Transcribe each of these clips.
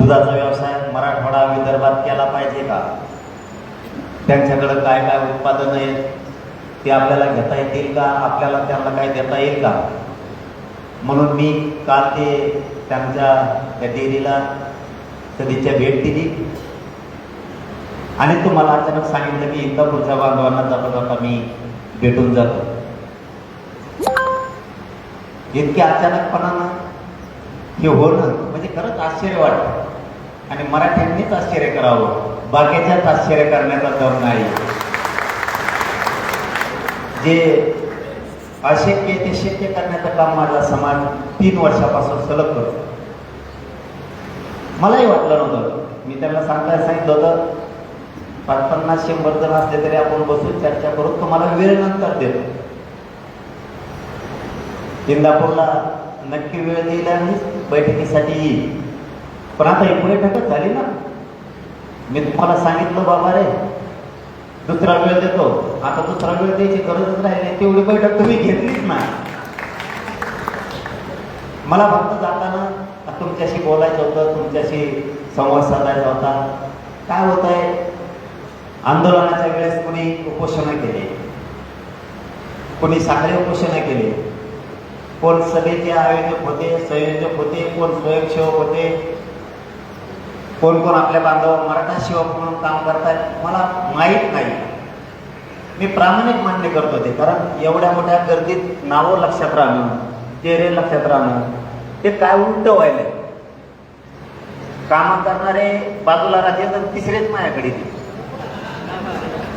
दुधाचा व्यवसाय मराठवाडा विदर्भात केला पाहिजे का? त्यांच्याकडे काय काय उत्पादन आहेत ते आपल्याला घेता येतील का? आपल्याला त्यांना काय देता येईल का? म्हणून मी काल ते त्यांच्या त्या डेअरीला सदिच्छा भेट दिली आणि तुम्हाला अचानक सांगितलं की इंदापूरच्या बांधवांना जाता जाता मी भेटून जातो. इतक्या अचानकपणानं हे होणं म्हणजे खरंच आश्चर्य वाटतं आणि मराठ्यांनीच आश्चर्य करावं, बाकीच्याच आश्चर्य करण्याचा दम नाही. जे अशक्य ते शक्य करण्याचं काम माझा समाज 3 वर्षापासून सलग करतो. मलाही वाटलं नव्हतं. मी त्यांना सांगितलं होतं 50-100 जण असले तरी आपण बसून चर्चा करून तुम्हाला वेळ नंतर देतो. इंदापूरला नक्की वेळ देईल आणि बैठकीसाठी येईल. पण आता ही बैठकच झाली ना. मी तुम्हाला सांगितलं बाबा रे दुसरा वेळ देतो, आता दुसरा वेळ द्यायची गरजच राहिली. तेवढी बैठक तुम्ही घेतलीच नाही. मला फक्त जाताना तुमच्याशी बोलायचं होतं, तुमच्याशी संवाद साधायचा होता. काय होत आहे, आंदोलनाच्या वेळेस कोणी उपोषण केले, कोणी साखळी उपोषण केले, कोण सभेचे आयोजक होते, संयोजक होते, कोण स्वयंसेवक होते, कोण कोण आपल्या बांधव मराठा सेवक म्हणून काम करतात मला माहीत नाही. मी प्रामाणिक मान्य करतो ते, कारण एवढ्या मोठ्या गर्दीत नावं लक्षात राहणं, चेहरे लक्षात राहणं ते काय उलट व्हायलंय. काम करणारे बाजूला राहते तर तिसरेच माझ्याकडे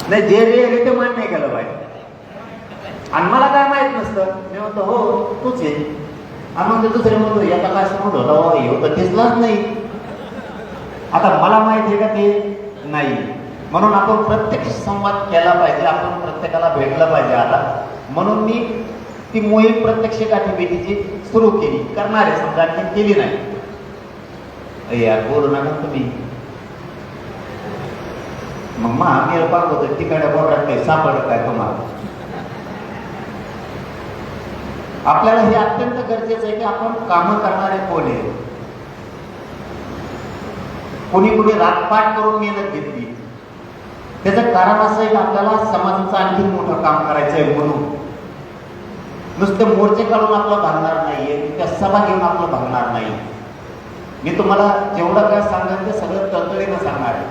नाही, जे रे ते मान्य केलं पाहिजे. आणि मला काय माहित नसतं, मी म्हणतो हो तूच आहे, आणि मग दुसरे म्हणतो याचा काय समज होता हे तर दिसलाच नाही. आता मला माहित आहे का ते नाही, म्हणून आपण प्रत्यक्ष संवाद केला पाहिजे, आपण प्रत्येकाला भेटलं पाहिजे. आता म्हणून मी ती मोहीम प्रत्यक्ष गाठीभेटीची सुरू केली. करणारे समजा केली नाही यार बोलू नका तुम्ही. मग महावीर पाक होतं तिकडे बोटात काही सापडत काय तुम्हाला. आपल्याला हे अत्यंत गरजेचं आहे की आपण कामं करणारे कोण आहे. कोणी कोणी रातपाट करून मेहनत घेतली, त्याचं कारण असं आहे की आपल्याला समाजाचं आणखी मोठं काम करायचं आहे. म्हणून नुसते मोर्चे काढून आपलं भागणार नाहीये, त्या सभा घेऊन आपलं भागणार नाही. मी तुम्हाला जेवढं काय सांगेन ते सगळं तळतळीनं सांगणार आहे.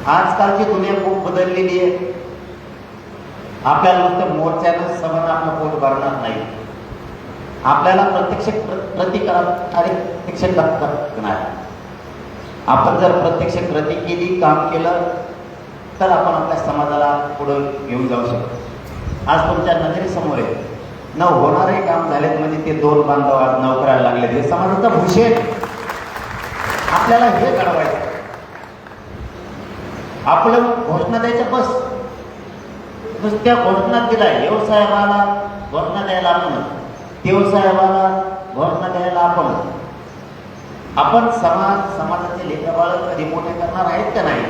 आजकालची दुनिया खूप बदललेली आहे. आपल्याला नुसतं मोर्चानं सभानं आपलं पोट भरणार नाही. आपल्याला प्रत्यक्ष आपण जर प्रत्यक्ष कृती केली, काम केलं तर आपण आपल्या समाजाला पुढे घेऊन जाऊ शकतो. आज तुमच्या नजरेसमोर आहे न होणारे काम झालेत म्हणजे ते 2 बांधव आज नोकऱ्याला लागले. हे समाजाचा भूषण. आपल्याला हे घडवायचं. आपलं घोषणा द्यायचं बस. नुसत्या घोषणा दिला व्यवसायाला घोषणा द्यायला आपण, देवसाहेबाला घोषणा द्यायला आपण समाजाचे लेकरबाळ कधी मोठे करणार आहेत का नाही?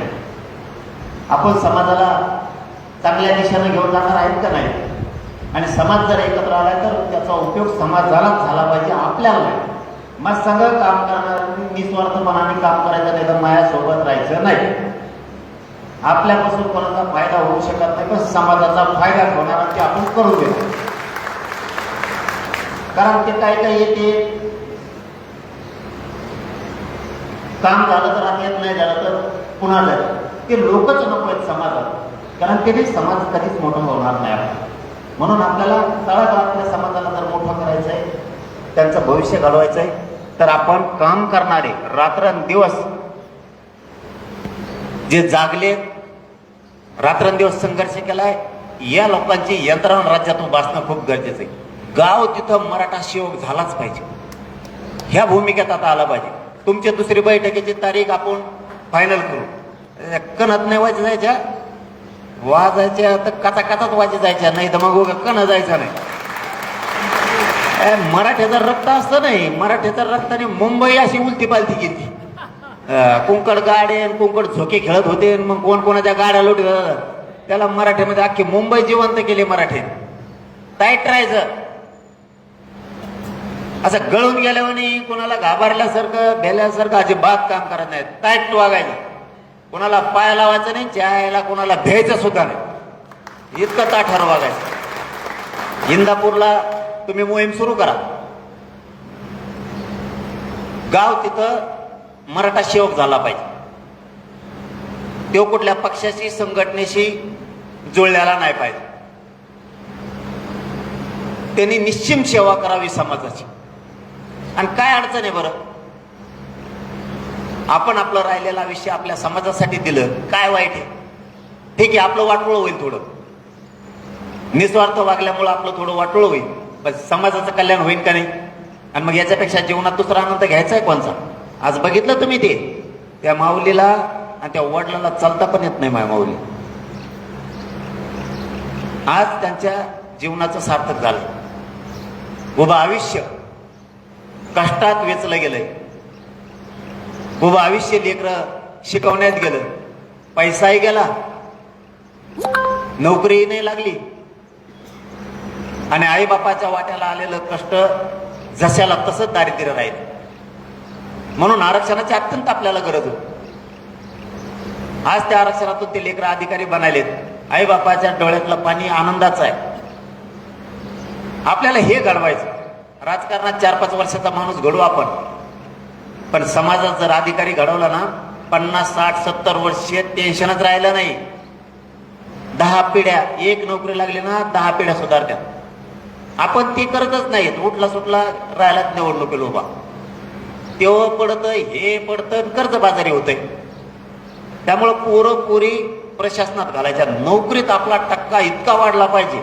आपण समाजाला चांगल्या दिशेने घेऊन जाणार आहेत का नाही? आणि समाज जर एकत्र आला तर त्याचा उपयोग समाजालाच झाला पाहिजे, आपल्याला नाही. मग सगळं काम करणार निस्वार्थपणाने काम करायचं नाही तर माझ्यासोबत राहायचं नाही. आपल्यापासून कोणाचा फायदा होऊ शकत नाही, पण समाजाचा फायदा होणार ते आपण करू देतो. कारण ते काय काय येते काम झालं तर आता येत नाही, झालं तर पुन्हा झालं. ते लोकच नको आहेत समाजात, कारण ते समाज कधीच मोठा होणार नाही. म्हणून आपल्याला तळागाळातल्या समाजाला जर मोठं करायचं आहे, त्यांचं भविष्य घडवायचं आहे, तर आपण काम करणारे रात्रंदिवस जे जागले, रात्रंदिवस संघर्ष केलाय, या लोकांची यंत्रणा राज्यातून वाचणं खूप गरजेचं आहे. गाव तिथं मराठा सेवक झालाच पाहिजे, ह्या भूमिकेत आता आला पाहिजे. तुमच्या दुसरी बैठकीची तारीख आपण फायनल करू. कणत नाही जायच्या, वाजायच्या तर काचाच वाजे जायच्या, नाही तर मग कण जायचं नाही. मराठ्याचं रक्त असतं नाही, मराठ्याच्या रक्ताने मुंबई अशी उलती पालती गेली. कुंकड गाडे कुंकड झोके खेळत होते, मग कोण कोणाच्या गाड्या लोटत, त्याला मराठीमध्ये अख्खी मुंबई जिवंत केली. मराठी टाईट राहायचं. असं गळून गेल्याने कोणाला घाबरल्यासारखं भेल्यासारखं अजिबात काम करत नाहीत. टाईट वागायचं, कोणाला पाय लावायचं नाही, चहायला कोणाला भ्यायचं सुद्धा नाही, इतकं ताठार वागायचं. इंदापूरला तुम्ही मोहीम सुरू करा, गाव तिथं मराठा सेवक झाला पाहिजे. तो कुठल्या पक्षाशी संघटनेशी जुळलेला नाही पाहिजे. त्यांनी निश्चिम सेवा करावी समाजाची. आणि काय अडचण आहे बरं, आपण आपलं राहिलेलं आयुष्य आपल्या समाजासाठी दिलं, काय वाईट आहे? ठीक आहे, आपलं वाटोळं होईल थोडं, निस्वार्थ वागल्यामुळं आपलं थोडं वाटोळं होईल, पण समाजाचं कल्याण होईल का नाही? आणि मग याच्यापेक्षा जीवनात दुसरा आनंद घ्यायचा आहे कोणचा? आज बघितलं तुम्ही ते, त्या माऊलीला आणि त्या वडिलांना चालता पण येत नाही. माऊली आज त्यांच्या जीवनाचं सार्थक झालं. उभं आयुष्य कष्टात वेचलं गेलंय, उभं आयुष्य लेकरं शिकवण्यात गेलं, पैसाही गेला, नोकरीही नाही लागली, आणि आईबापाच्या वाट्याला आलेलं कष्ट जशाला तसंच दारिद्र्य राहील. म्हणून आरक्षणाची अत्यंत आपल्याला गरज होती. आज त्या आरक्षणातून ते लेकरं अधिकारी बनायलेत. आईबापाच्या डोळ्यातलं पाणी आनंदाचं आहे. आपल्याला हे घडवायचं. राजकारणात 4-5 वर्षाचा माणूस घडू आपण, पण समाजात जर अधिकारी घडवला ना, 50, 60, 70 वर्ष टेन्शनच राहिलं नाही. 10 पिढ्या, एक नोकरी लागली ना 10 पिढ्या सुधारत्या. आपण ती करतच नाहीत. उठला सुटला राहिलाच निवडणुकीला उभा, तेव्हा पडतं, हे पडतं, कर्जबाजारी होतंय. त्यामुळं पोरं पोरी प्रशासनात घालायच्या, नोकरीत आपला टक्का इतका वाढला पाहिजे.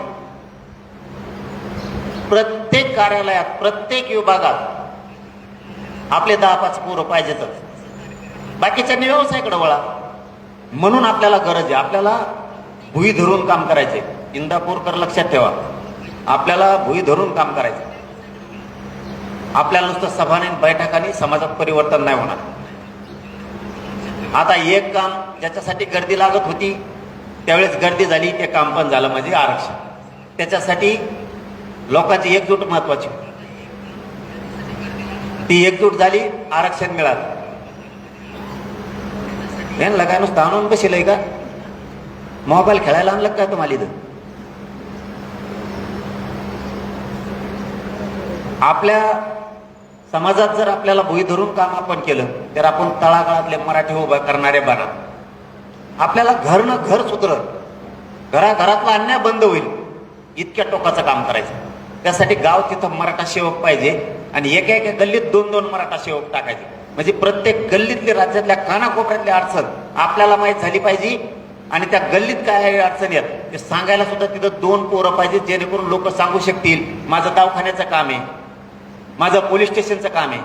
प्रत्येक कार्यालयात, प्रत्येक विभागात आपले 10-5 पोरं पाहिजेतच. बाकीच्यांनी व्यवसायाकडे वळा. म्हणून आपल्याला गरज आहे, आपल्याला भुई धरून काम करायचे. इंदापूरकर लक्षात ठेवा, आपल्याला भुई धरून काम करायचं. आपल्याला नुसतं सभाने बैठकांनी समाजात परिवर्तन नाही होणार. आता एक काम ज्याच्यासाठी गर्दी लागत होती त्यावेळेस गर्दी झाली, ते काम पण झालं, म्हणजे आरक्षण. त्याच्यासाठी लोकांची एकजूट महत्वाची, ती एकजूट झाली, आरक्षण मिळालं. यांना काय नुसतं आणून बसेलय का? मोबाईल खेळायला आणलं काय तुम्हाला इथं? आपल्या समाजात जर आपल्याला भुई धरून काम आपण केलं तर आपण तळागाळातले मराठी उभा करणारे बना. आपल्याला घरनं घर सुधरल, घराघरातला अन्याय बंद होईल, इतक्या टोकाचं काम करायचं. त्यासाठी गाव तिथं मराठा सेवक पाहिजे, आणि एका एका गल्लीत 2-2 मराठा सेवक टाकायचे. म्हणजे प्रत्येक गल्लीतली, राज्यातल्या कानाकोपऱ्यातली अडचण आपल्याला माहीत झाली पाहिजे, आणि त्या गल्लीत काय अडचणी आहेत ते सांगायला सुद्धा तिथं 2 पोरं पाहिजे, जेणेकरून लोक सांगू शकतील, माझं दवाखान्याचं काम आहे, माझं पोलीस स्टेशनचं काम आहे,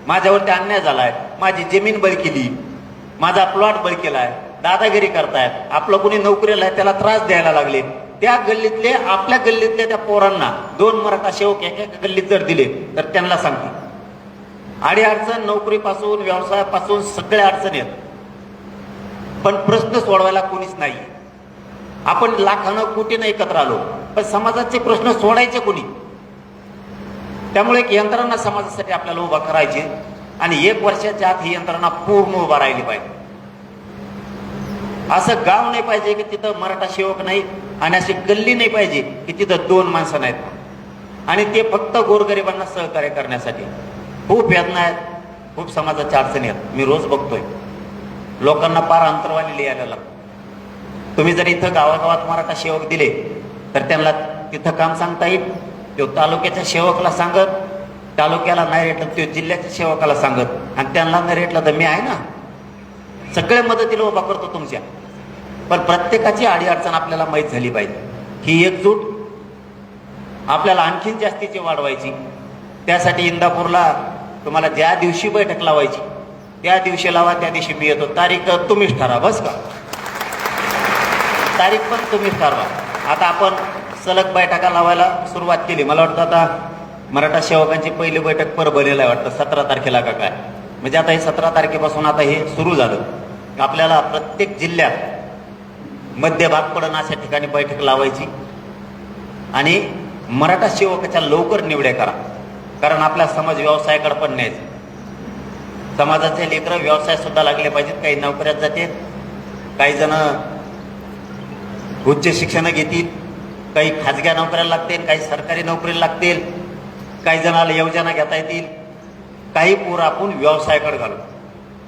माझ्यावरती अन्याय झालाय, माझी जमीन बळी केली, माझा प्लॉट बळी केलाय, दादागिरी करतायत, आपलं कोणी नोकरीला आहे त्याला त्रास द्यायला लागले. त्या गल्लीतले, आपल्या गल्लीतल्या त्या पोरांना 2 मराठा सेवक एका गल्लीत जर दिले तर त्यांना सांगतील. अडचण नोकरीपासून, व्यवसायापासून सगळ्या अडचणी आहेत, पण प्रश्न सोडवायला कोणीच नाही. आपण लाखानं कोटीनं एकत्र आलो, पण समाजाचे प्रश्न सोडायचे कोणी? त्यामुळे एक यंत्रणा समाजासाठी आपल्याला उभा करायची, आणि 1 वर्षाच्या आत ही यंत्रणा पूर्ण उभा राहिली पाहिजे. असं गाव नाही पाहिजे की तिथं मराठा सेवक नाही, आणि अशी गल्ली नाही पाहिजे की तिथं 2 माणसं नाहीत, आणि ते फक्त गोरगरिबांना सहकार्य करण्यासाठी. खूप वेदना आहेत, खूप समाजाच्या अडचणी आहेत. मी रोज बघतोय लोकांना पार अंतरवाली लिहायला लागतं. तुम्ही जर इथं गावागावात मराठा सेवक दिले तर त्यांना तिथं काम सांगता येईल. तो तालुक्याच्या सेवकाला सांगत, तालुक्याला नाही रेटलं तो जिल्ह्याच्या सेवकाला सांगत, आणि त्यांना नाही रेटलं तर मी आहे ना, सगळ्या मदतीला उभा करतो तुमच्या. पण प्रत्येकाची अडीअडचण आपल्याला माहीत झाली पाहिजे. ही एकजूट आपल्याला आणखीन जास्तीची वाढवायची. त्यासाठी इंदापूरला तुम्हाला ज्या दिवशी बैठक लावायची त्या दिवशी लावा, त्या दिवशी मी येतो. तारीख तुम्हीच ठरवा, बस का? तारीख पण तुम्हीच ठरवा. आता आपण सलग बैठका लावायला सुरुवात केली. मला वाटतं आता मराठा सेवकांची पहिली बैठक परभणीला आहे वाटतं, 17 तारखेला का काय. म्हणजे आता हे 17 तारखेपासून आता हे सुरू झालं. आपल्याला प्रत्येक जिल्ह्यात मध्यभाग पडण अशा ठिकाणी बैठक लावायची, आणि मराठा सेवकाच्या लवकर निवड्या करा. कारण आपला समाज व्यवसायाकडे पण न्यायचा. समाजाचे लेकरं व्यवसाय सुद्धा लागले पाहिजेत. काही नोकऱ्यात जातील, काही जण उच्च शिक्षण घेतील, काही खाजग्या नोकऱ्या लागतील, काही सरकारी नोकरीला लागतील, काही जणाला योजना घेता येतील, काही पोरं आपण व्यवसायाकडे घालू.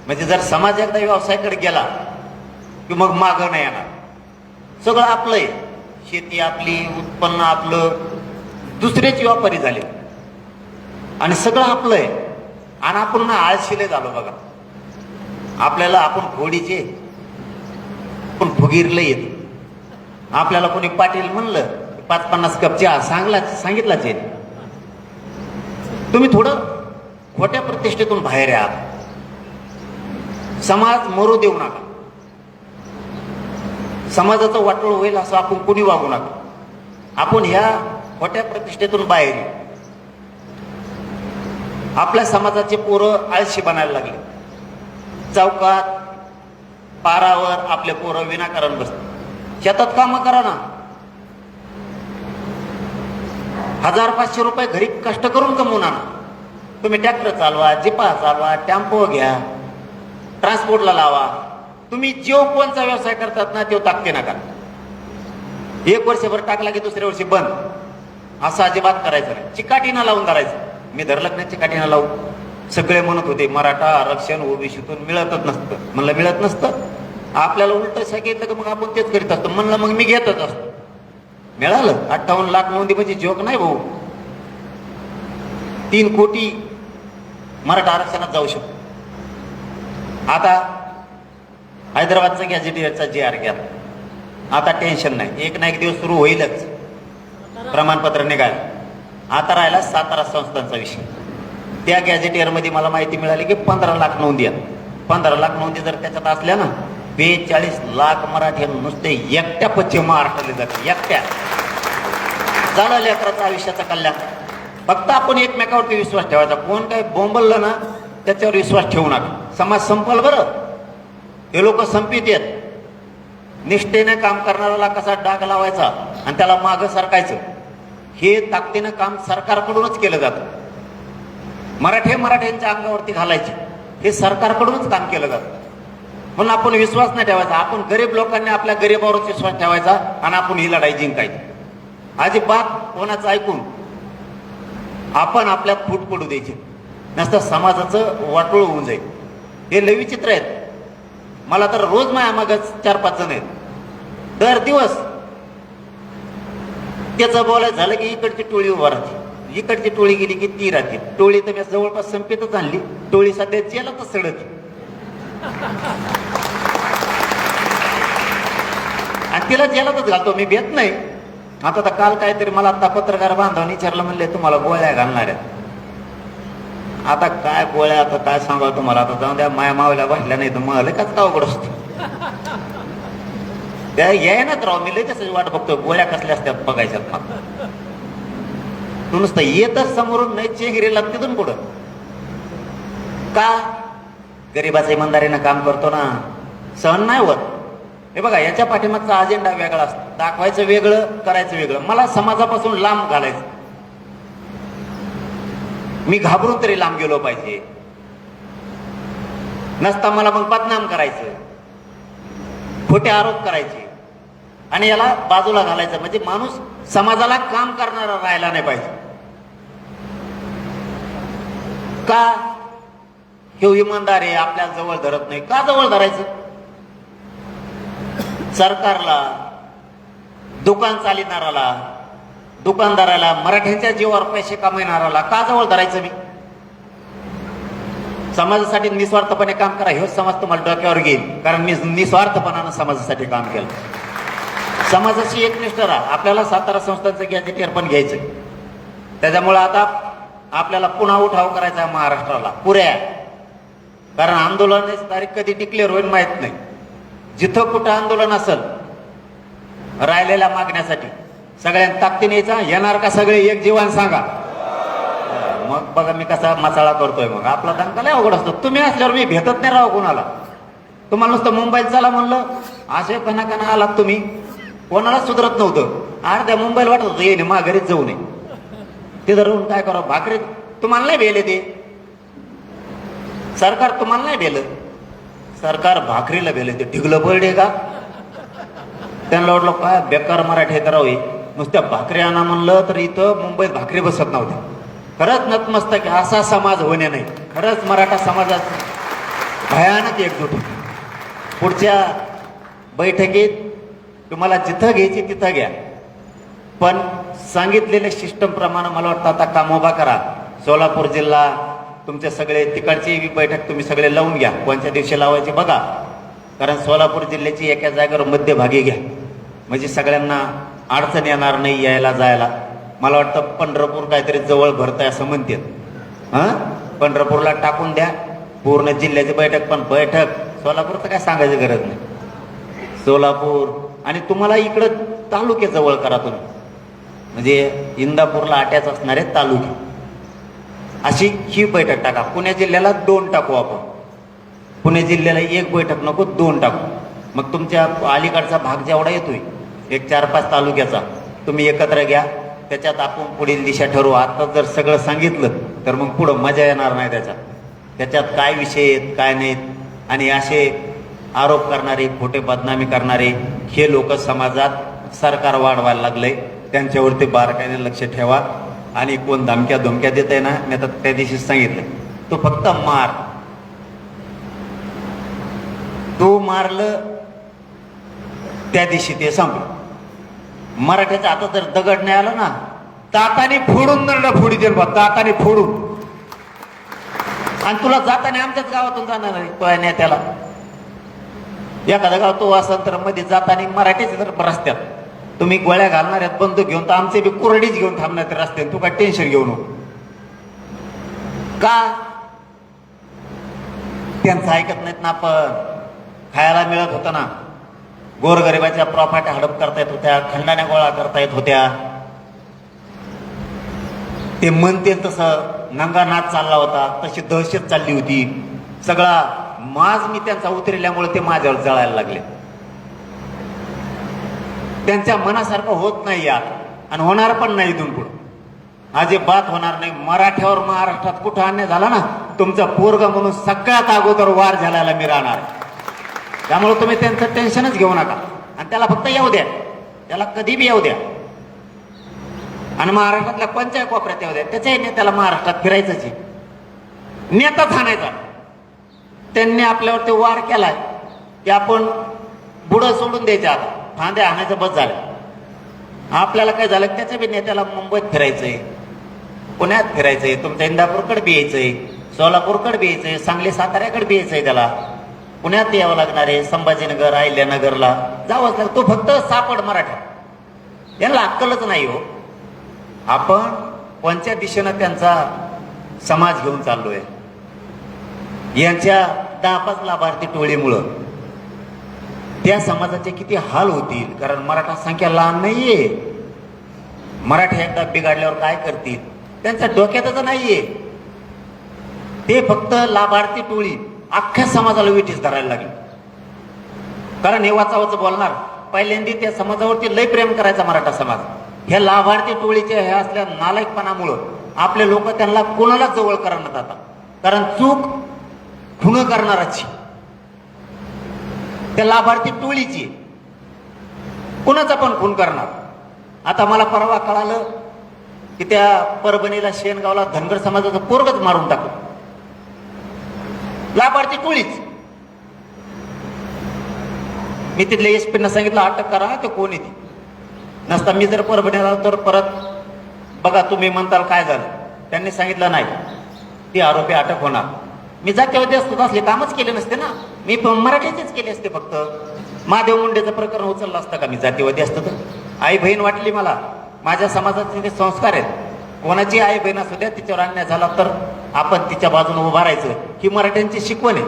म्हणजे जर समाज एकदा व्यवसायाकडे गेला की मग मागं नाही येणार. सगळं आपलं आहे, शेती आपली, उत्पन्न आपलं, दुसरेच व्यापारी झाले आणि सगळं आपलं आहे. आणि आपण ना आळशीले झालो बघा. आपल्याला आपण घोडीचे पण फुगीरलं येत. आपल्याला कोणी पाटील म्हणलं 5-50 कप चहा सांगितलाच आहे. तुम्ही थोडं खोट्या प्रतिष्ठेतून बाहेर आहात. समाज मरू देऊ नका. समाजाचं वाटोळ होईल असं आपण कोणी वागू नका. आपण ह्या खोट्या प्रतिष्ठेतून बाहेर येऊ. आपल्या समाजाचे पोरं आळशी बनायला लागले. चौकात पारावर आपले पोरं विनाकारण बसतात. शेतात कामं करा ना. 1000-500 रुपये घरी कष्ट करून कमवून आणा. तुम्ही ट्रॅक्टर चालवा, जिपा चालवा, टेम्पो घ्या, ट्रान्सपोर्टला लावा. तुम्ही जो कोणचा व्यवसाय करतात ना तो टाकते नका. 1 वर्षभर टाकला की दुसऱ्या वर्षी बंद, असं अजिबात करायचं नाही. चिकाटीनं लावून धरायचं. मी धरलं नाही चिकाटीनं लावू. सगळे म्हणत होते मराठा आरक्षण ओबीसीतून मिळतच नसतं. म्हणलं मिळत नसतं. आपल्याला उलट सांगितलं की मग आपण तेच करीत असतो. म्हणलं मग मी घेतच असतो. मिळालं 58 लाख नोंदी म्हणजे जोक नाही भाऊ. 3 कोटी मराठा आरक्षणात जाऊ शकतो. आता हैदराबादचा गॅझेटियरचा JR घ्या. आता टेन्शन नाही. एक ना एक दिवस सुरू होईलच. प्रमाणपत्र निघालं. आता राहिला सातारा संस्थांचा विषय. त्या गॅझेटियरमध्ये मला माहिती मिळाली की 15 लाख नोंदी आहेत. 15 लाख नोंदी जर त्याच्यात असल्या ना 42 लाख मराठी नुसते एकट्या पश्चिम महाराष्ट्राला जाते. एकट्या झालं लेकराचं आयुष्याचं कल्याण. फक्त आपण एकमेकावरती विश्वास ठेवायचा. कोण काय बोंबललं ना त्याच्यावर विश्वास ठेवू नका. समाज संपल बरं. हे लोक संपित आहेत. निष्ठेने काम करणाऱ्याला कसा डाग लावायचा आणि त्याला मागं सरकायचं, हे ताकदीनं काम सरकारकडूनच केलं जातं. मराठ्यांच्या अंगावरती घालायचे हे सरकारकडूनच काम केलं जातं. म्हणून आपण विश्वास नाही ठेवायचा. आपण गरीब लोकांनी आपल्या गरीबावरच विश्वास ठेवायचा आणि आपण ही लढाई जिंकायची. अजिबात कोणाचं ऐकून आपण आपल्यात फूट पडू द्यायची नसतं. समाजाचं वाटोळ होऊन जाईल. हे लय विचित्र आहेत. मला तर रोज माझ्या मागच 4-5 जण आहेत. दर दिवस त्याचं बोलायचं झालं की इकडची टोळी उभा राहते, इकडची टोळी गेली की ती राहते. टोळी तर मी जवळपास संपेतच आणली. टोळी सध्या जेलातच सडत आणि तिला जेलातच घालतो. मी भेट नाही. आता तर काल काहीतरी मला आता पत्रकार बांधवांनी विचारलं, म्हणले तुम्हाला गोळ्या घालणार आहेत. आता काय गोळ्या, आता काय सांगावं तुम्हाला. आता जाऊन द्या, माया मावल्या बसल्या नाही तर मला काच का अवघड असतो. त्या येईनाच राव. मी लय तसंच वाट बघतो गोळ्या कसल्या असतात बघायच्यात. मग तू नुसतं येतच समोरून नाही चेंगरीला तिथून पुढं का गरीबाचं इमानदारीनं काम करतो ना, सहन नाही होत. हे बघा याच्या पाठीमागचा अजेंडा वेगळा असतो. दाखवायचं वेगळं, करायचं वेगळं. मला समाजापासून लांब घालायचं. मी घाबरून तरी लांब गेलो पाहिजे. नसता मला मग बदनाम करायचं, खोटे आरोप करायचे आणि याला बाजूला घालायचं. म्हणजे माणूस समाजाला काम करणारा राहायला नाही पाहिजे. का हे इमानदार आहे, आपल्या जवळ धरत नाही. का जवळ धरायचं? सरकारला, दुकान चालविणाराला, दुकानदाराला, मराठ्यांच्या जीवावर पैसे कमविणाराला का जवळ धरायचं मी? समाजासाठी निस्वार्थपणे काम करा. हेच समाज तुम्हाला डोक्यावर घेईल. कारण मी निस्वार्थपणानं समाजासाठी काम केलं. समाजाशी एकनिष्ठ राहा. आपल्याला सातारा संस्थांचं गॅझेटियर पण घ्यायचं. त्याच्यामुळे आता आपल्याला पुन्हा उठाव करायचा महाराष्ट्राला पुऱ्या. कारण आंदोलनाची तारीख कधी डिक्लेअर होईल माहित नाही. जिथं कुठं आंदोलन असेल राहिलेल्या मागण्यासाठी सगळ्यांना ताकदीने यायचा. येणार का सगळे एक जीवन सांगा. मग बघा मी कसा मसाळा करतोय. मग आपला दंका लय अवघड असतो. तुम्ही असल्यावर मी भेटत नाही राव कोणाला. तुम्हाला नुसतं मुंबईला चला म्हणलं, असे कना आलात तुम्ही. कोणालाच सुधरत नव्हतं. अर्ध्या मुंबईला वाटत होतं येणे माघारीच जाऊ नये. तिथं राहून काय करावं. भाकरी तुम्हाला नाही भेले ते सरकार, तुम्हाला नाही भेलं सरकार, भाकरीला भेले ते ढिगलं पडले का. त्यांना वाटलं काय बेकार मराठी करावे, नुसत्या भाकरी आणा म्हणलं तर इथं मुंबईत भाकरी बसत नव्हत्या. खरंच नतमस्तक असा समाज होणे नाही. खरंच मराठा समाजात भयानक एकजूट होती. पुढच्या बैठकीत तुम्हाला जिथं घ्यायची तिथं घ्या, पण सांगितलेल्या सिस्टम प्रमाणे मला वाटतं आता काम उभा करा. सोलापूर जिल्हा तुमचे सगळे तिकडची बैठक तुम्ही सगळे लावून घ्या, कोणत्या दिवशी लावायची बघा. कारण सोलापूर जिल्ह्याची एका जागेवर मध्यभागी घ्या, म्हणजे सगळ्यांना अडचण येणार नाही यायला जायला. मला वाटतं पंढरपूर काहीतरी जवळ भरतंय असं म्हणतात. पंढरपूरला टाकून द्या पूर्ण जिल्ह्याची बैठक. पण बैठक सोलापूरचं काय सांगायची गरज नाही. सोलापूर आणि तुम्हाला इकडं तालुके जवळ करा तुम्ही, म्हणजे इंदापूरला अटॅच असणारे तालुके, अशी ही बैठक टाका. पुणे जिल्ह्याला 2 टाकू आपण. पुणे जिल्ह्याला 1 बैठक नको, 2 टाकू. मग तुमच्या अलीकडचा भाग जेवढा येतोय एक 4-5 तालुक्याचा तुम्ही एकत्र घ्या, त्याच्यात आपण पुढील दिशा ठरवू. आता जर सगळं सांगितलं तर मग पुढं मजा येणार नाही त्याच्यात काय विषय आहेत काय नाहीत. आणि असे आरोप करणारे, खोटे बदनामी करणारे हे लोक समाजात सरकार वाढवायला लागले, त्यांच्यावरती बारकाईने लक्ष ठेवा. आणि कोण धमक्या धमक्या देत आहे ना, मी आता त्या दिवशी सांगितलं, तो फक्त मार. तो मारलं त्या दिवशी ते संपलं. मराठ्याच्या हातात जर दगड नाही आला ना, दाताने फोडून दंड फोडी दे, दाताने फोडून. आणि तुला जाताना आमच्याच गावातून जाणार आहे तो नेत्याला. एखादा गाव तो असेल तर मध्ये जाताना मराठीचे तर रस्त्यात तुम्ही गोळ्या घालणार आहेत बंदूक घेऊन, तर आमचे बी कुरडीच घेऊन थांबणार ते रस्त्यात. तू काय टेन्शन घेऊ नको. का त्यांचं ऐकत नाहीत ना. आपण खायला मिळत होतं ना, गोरगरिबाच्या प्रॉपर्टी हडप करता येत होत्या, खंडाण्या गोळा करता येत होत्या. ते म्हणते तसं नंगा नाच चालला होता, तशी दहशत चालली होती. सगळा माज मी त्यांचा उतरल्यामुळे ते माझ्यावर जळायला लागले. त्यांच्या मनासारखं होत नाही यार, आणि होणार पण नाही. इथून पुढे अजिबात होणार नाही. मराठ्यावर महाराष्ट्रात कुठं अन्याय झाला ना, तुमचा पोरगा म्हणून सगळ्यात अगोदर वार झाल्याला मी राहणार. त्यामुळे तुम्ही त्यांचं टेन्शनच घेऊ नका. आणि त्याला फक्त येऊ द्या, त्याला कधी बी येऊ द्या. आणि महाराष्ट्रातल्या कोणत्याही कोपऱ्यात येऊ द्या, त्याच्याही नेत्याला महाराष्ट्रात फिरायचंच आहे, नेताच आणायचा. त्यांनी आपल्यावरती वार केलाय की आपण बुडं सोडून द्यायचे, आता फांद्या आणायचं बस झालं. आपल्याला काय झालं, त्याच्या बी नेत्याला मुंबईत फिरायचंय, पुण्यात फिरायचंय, तुमच्या इंदापूरकडे बी यायचंय, सोलापूरकडे बी यायचंय, सांगली साताऱ्याकडे बी यायचंय. त्याला पुण्यात यावं लागणार आहे, संभाजीनगर अहिल्यानगरला जावंच लागतं. तो फक्त सापड मराठा, यांना अक्कलच नाही हो. आपण कोणत्या दिशेनं त्यांचा समाज घेऊन चाललोय. यांच्या 10-5 लाभार्थी टोळीमुळं त्या समाजाचे किती हाल होतील. कारण मराठा संख्या लहान नाहीये. मराठी एकदा बिघडल्यावर काय करतील त्यांच्या डोक्यातच नाहीये. ते फक्त लाभार्थी टोळी अख्ख्या समाजाला विठीस धरायला लागली. कारण हे वाचावाचं बोलणार, पहिल्यांदा त्या समाजावरती लय प्रेम करायचा मराठा समाज. ह्या लाभार्थी टोळीच्या ह्या असल्या नालायकपणामुळं आपले लोक त्यांना कोणालाच जवळ करण्यात आता. कारण चूक खुन करणाराची, त्या लाभार्थी टोळीची, कुणाचा पण खून करणार. आता मला परवा कळालं की त्या परभणीला शेनगावला धनगर समाजाचं पोरगच मारून टाकलं, लाभार्थी टोळीच. मी तिथल्या एसपींना सांगितलं अटक करा, ते कोण येते नसता. मी जर परभणीला तर परत बघा तुम्ही म्हणताल काय झालं. त्यांनी सांगितलं नाही, ती आरोपी अटक होणार. मी जातीवादी असतो असले कामच केले नसते ना, मी मराठीचेच केले असते. फक्त महादेव मुंडेचं प्रकरण उचललं असतं का मी जातीवादी असतं तर. आई बहीण वाटली मला, माझ्या समाजाचे ते संस्कार आहेत. कोणाची आई बहीण असू द्या, तिच्यावर अन्याय झाला तर आपण तिच्या बाजूने उभा राहायचं, ही मराठ्यांची शिकवण आहे.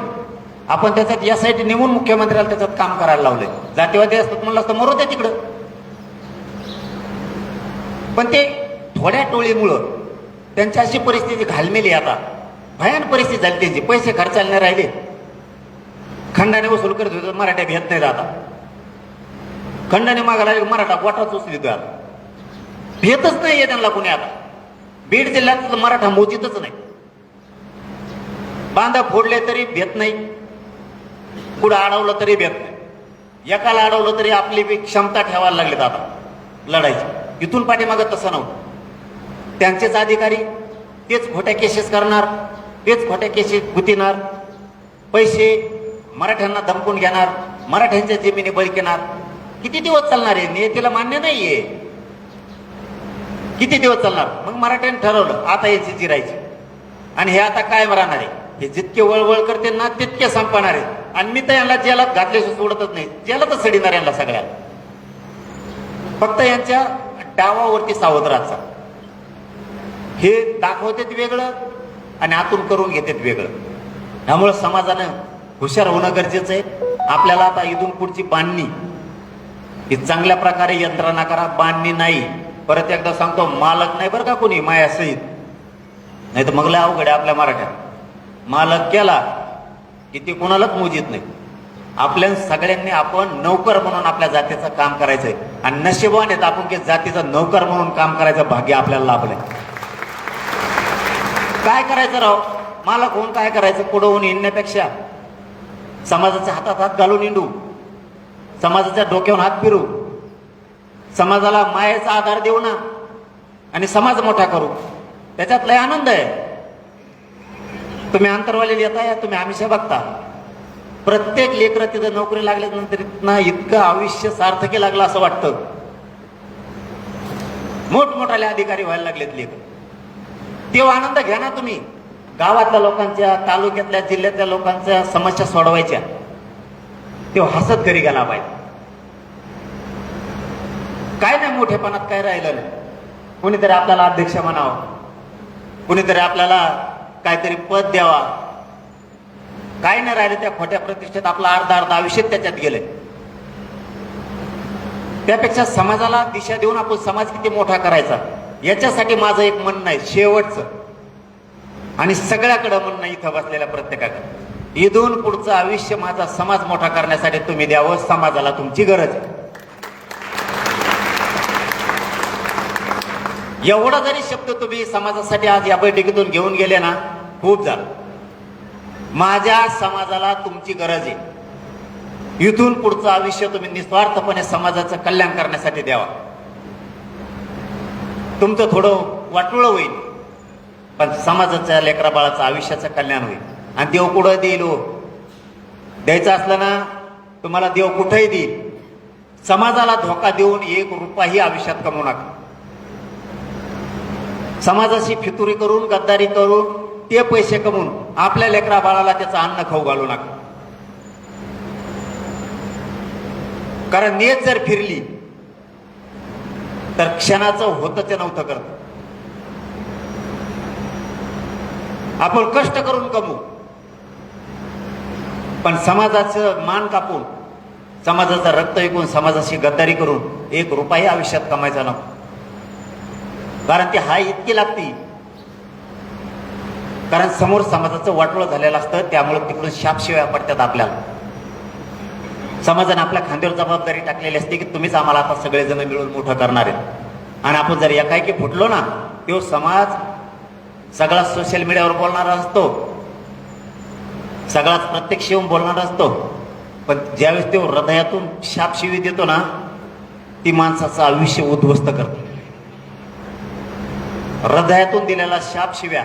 आपण त्याच्यात यासाठी नेमून मुख्यमंत्र्याला त्याच्यात काम करायला लावलंय. जातीवादी असतात म्हणलं असतं मरू द्या तिकडं. पण ते थोड्या टोळीमुळं त्यांची अशी परिस्थिती घालमेली, आता भयान परिस्थिती झाली त्यांची. पैसे खर्चायला नाही राहिले, खंडाने वसूल करत होते, मराठ्या भेट नाही. आता खंडाने मागायला मराठा गोठाच उचलितो, आता भेटच नाहीये त्यांना कुणी. आता बीड जिल्ह्यात मराठा मोजीतच नाही. बांधा फोडले तरी भेट नाही, पुढं अडवलं तरी भेट नाही. एकाला अडवलं तरी आपली बी क्षमता ठेवायला लागलीत आता लढायची. इथून पाठीमागं तसं नव्हतं. त्यांचेच अधिकारी तेच खोट्या केसेस करणार, तेच खोट्या केसेस गुंतणार, पैसे मराठ्यांना धमकून घेणार, मराठ्यांच्या जमिनी बळकणार. किती दिवस चालणार आहे? नियतीला मान्य नाहीये. किती दिवस चालणार? मग मराठ्यांनी ठरवलं आता याची जिरायची. आणि हे आता काय राहणार आहे? हे जितके वळवळ करते ना तितके संपणार आहे. आणि मी तर यांना जेलात घातल्याशिवाय सोडतच नाही. जेलातच सडीणार यांना सगळ्याला. फक्त यांच्या डावावरती सावध राहायचा. हे दाखवतात वेगळं आणि आतून करून घेतात वेगळं. त्यामुळं समाजानं हुशार होणं गरजेचं आहे. आपल्याला आता इथून पुढची बांधणी ही चांगल्या प्रकारे यंत्रणा करा. बांधणी नाही, परत एकदा सांगतो, मालक नाही बरं का कोणी माया सहित, नाही तर मग लय अवघड आहे आपल्या मराठ्यात. मालक केला की ते कोणालाच मोजीत नाही. आपल्या सगळ्यांनी आपण नौकर म्हणून आपल्या जातीचं काम करायचंय. आणि नशिबाने आहेत आपण की जातीचं नौकर म्हणून काम करायचं भाग्य आपल्याला लाभलंय. काय करायचं राव? मालक होऊन काय करायचं? पुढं होऊन हिंडण्यापेक्षा समाजाच्या हातात हात घालून हिंडू, समाजाच्या डोक्यावर हात फिरू, समाजाला मायेचा आधार देऊ ना आणि समाज मोठा करू. त्याच्यात लय आनंद आहे. तुम्ही आंतरवालीला येता, तुम्ही आमिषा बघता. प्रत्येक लेकरं तिथं नोकरी लागल्यानंतर ना इतकं आयुष्य सार्थकी लागलं असं वाटतं. मोठमोठाले अधिकारी व्हायला लागलेत लेकर. तेव्हा आनंद घ्या ना तुम्ही. गावातल्या लोकांच्या, तालुक्यातल्या, जिल्ह्यातल्या लोकांच्या समस्या सोडवायच्या, तेव्हा हसत घरी गेला पाहिजे. काय नाही मोठेपणात काय राहिलं नाही. कोणीतरी आपल्याला अध्यक्ष म्हणावं, कोणीतरी आपल्याला काहीतरी पद द्यावा. काय नाही राहिलं. त्या खोट्या प्रतिष्ठेत आपलं अर्ध आयुष्य त्याच्यात गेलंय. त्यापेक्षा समाजाला दिशा देऊन आपण समाज किती मोठा करायचा याच्यासाठी माझं एक म्हणणं आहे शेवटचं, आणि सगळ्याकडे म्हणणं इथं बसलेल्या प्रत्येकाकडे. इथून पुढचं आयुष्य माझा समाज मोठा करण्यासाठी तुम्ही द्यावं. समाजाला तुमची गरज आहे. एवढा जरी शब्द तुम्ही समाजासाठी आज या बैठकीतून घेऊन गेले ना, खूप झालं. माझ्या समाजाला तुमची गरज आहे. इथून पुढचं आयुष्य तुम्ही निस्वार्थपणे समाजाचं कल्याण करण्यासाठी द्यावा. तुमचं थोडं वाटोळं होईल, पण समाजाच्या लेकरा बाळाचं आयुष्याचं कल्याण होईल. आणि देव कुठं देईल हो? द्यायचं असलं ना तुम्हाला देव कुठंही देईल. समाजाला धोका देऊन एक रुपयाही आयुष्यात कमवू नका. समाजाशी फितुरी करून, गद्दारी करून ते पैसे कमवून आपल्या लेकरा बाळाला त्याचं अन्न खाऊ घालू नका. कारण नेत जर फिरली तर क्षणाचं होतं ते नव्हतं करत. आपण कष्ट करून कमवू, पण समाजाचं मान कापून, समाजाचं रक्त ऐकून, समाजाशी गद्दारी करून एक रुपयाही आयुष्यात कमायचा नको. कारण ती हाय इतकी लागती, कारण समोर समाजाचं वाटोळं झालेलं असतं. त्यामुळे तिकडून शापशिवाय पडतात आपल्याला. समाजाने आपल्या खांद्यावर जबाबदारी टाकलेली असते की तुम्हीच आम्हाला आता सगळेजण मिळून मोठं करणार आहेत. आणि आपण जर एकाएकी फुटलो ना, तो समाज सगळा सोशल मीडियावर बोलणारा असतो, सगळाच प्रत्यक्ष येऊन बोलणारा असतो, पण ज्यावेळेस तो हृदयातून शापशिवी देतो ना, ती माणसाचं आयुष्य उद्ध्वस्त करतो. हृदयातून दिलेला शापशिव्या